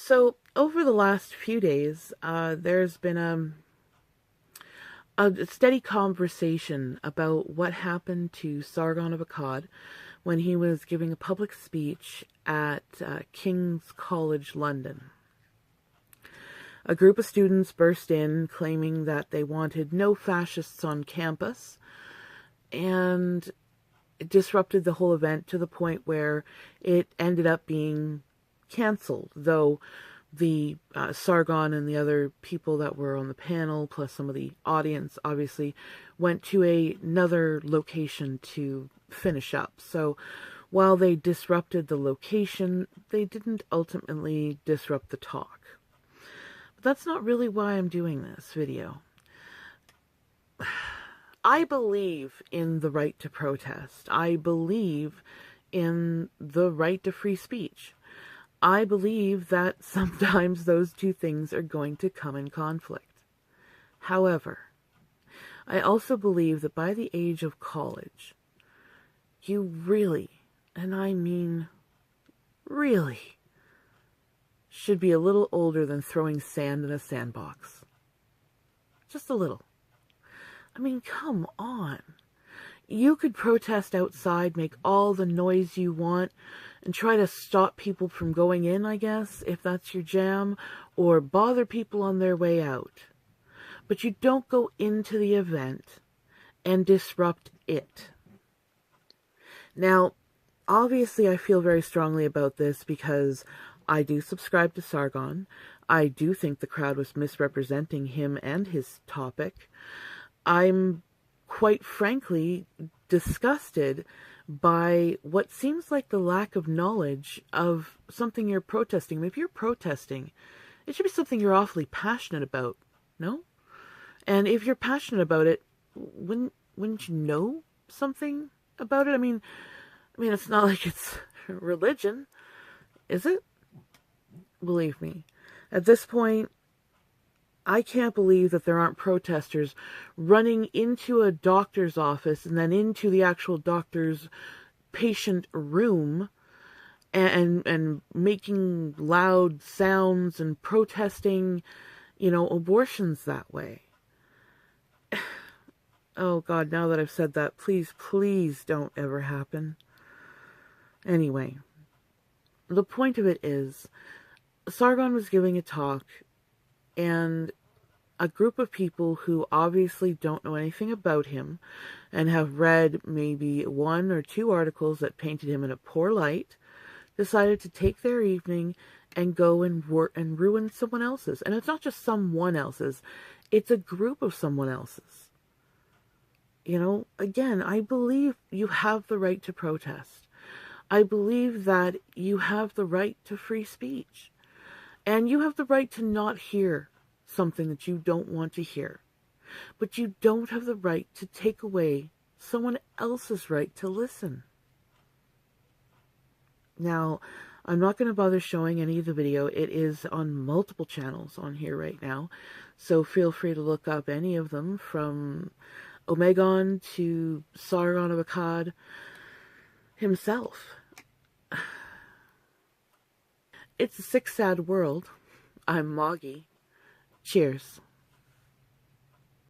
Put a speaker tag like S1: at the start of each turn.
S1: So over the last few days, there's been a steady conversation about what happened to Sargon of Akkad when he was giving a public speech at King's College London. A group of students burst in claiming that they wanted no fascists on campus, and it disrupted the whole event to the point where it ended up being cancelled, though the Sargon and the other people that were on the panel, plus some of the audience, obviously, went to another location to finish up. So while they disrupted the location, they didn't ultimately disrupt the talk. But that's not really why I'm doing this video. I believe in the right to protest. I believe in the right to free speech. I believe that sometimes those two things are going to come in conflict. However, I also believe that by the age of college, you really, and I mean really, should be a little older than throwing sand in a sandbox. Just a little. I mean, come on. You could protest outside, make all the noise you want, and try to stop people from going in, I guess, if that's your jam, or bother people on their way out. But you don't go into the event and disrupt it. Now, obviously I feel very strongly about this because I do subscribe to Sargon. I do think the crowd was misrepresenting him and his topic. I'm quite frankly disgusted by what seems like the lack of knowledge of something you're protesting. If you're protesting, it should be something you're awfully passionate about, no? And if you're passionate about it, wouldn't you know something about it? I mean, it's not like it's religion, is it? Believe me, at this point, I can't believe that there aren't protesters running into a doctor's office and then into the actual doctor's patient room and making loud sounds and protesting, abortions that way. Oh God, now that I've said that, please don't ever happen. Anyway, the point of it is, Sargon was giving a talk, and a group of people who obviously don't know anything about him and have read maybe one or two articles that painted him in a poor light decided to take their evening and go and work and ruin someone else's. And it's not just someone else's, it's a group of someone else's. Again, I believe you have the right to protest. I believe that you have the right to free speech. And you have the right to not hear something that you don't want to hear. But you don't have the right to take away someone else's right to listen. Now, I'm not going to bother showing any of the video. It is on multiple channels on here right now. So feel free to look up any of them, from Omegon to Sargon of Akkad himself. It's a sick, sad world. I'm Moggy. Cheers.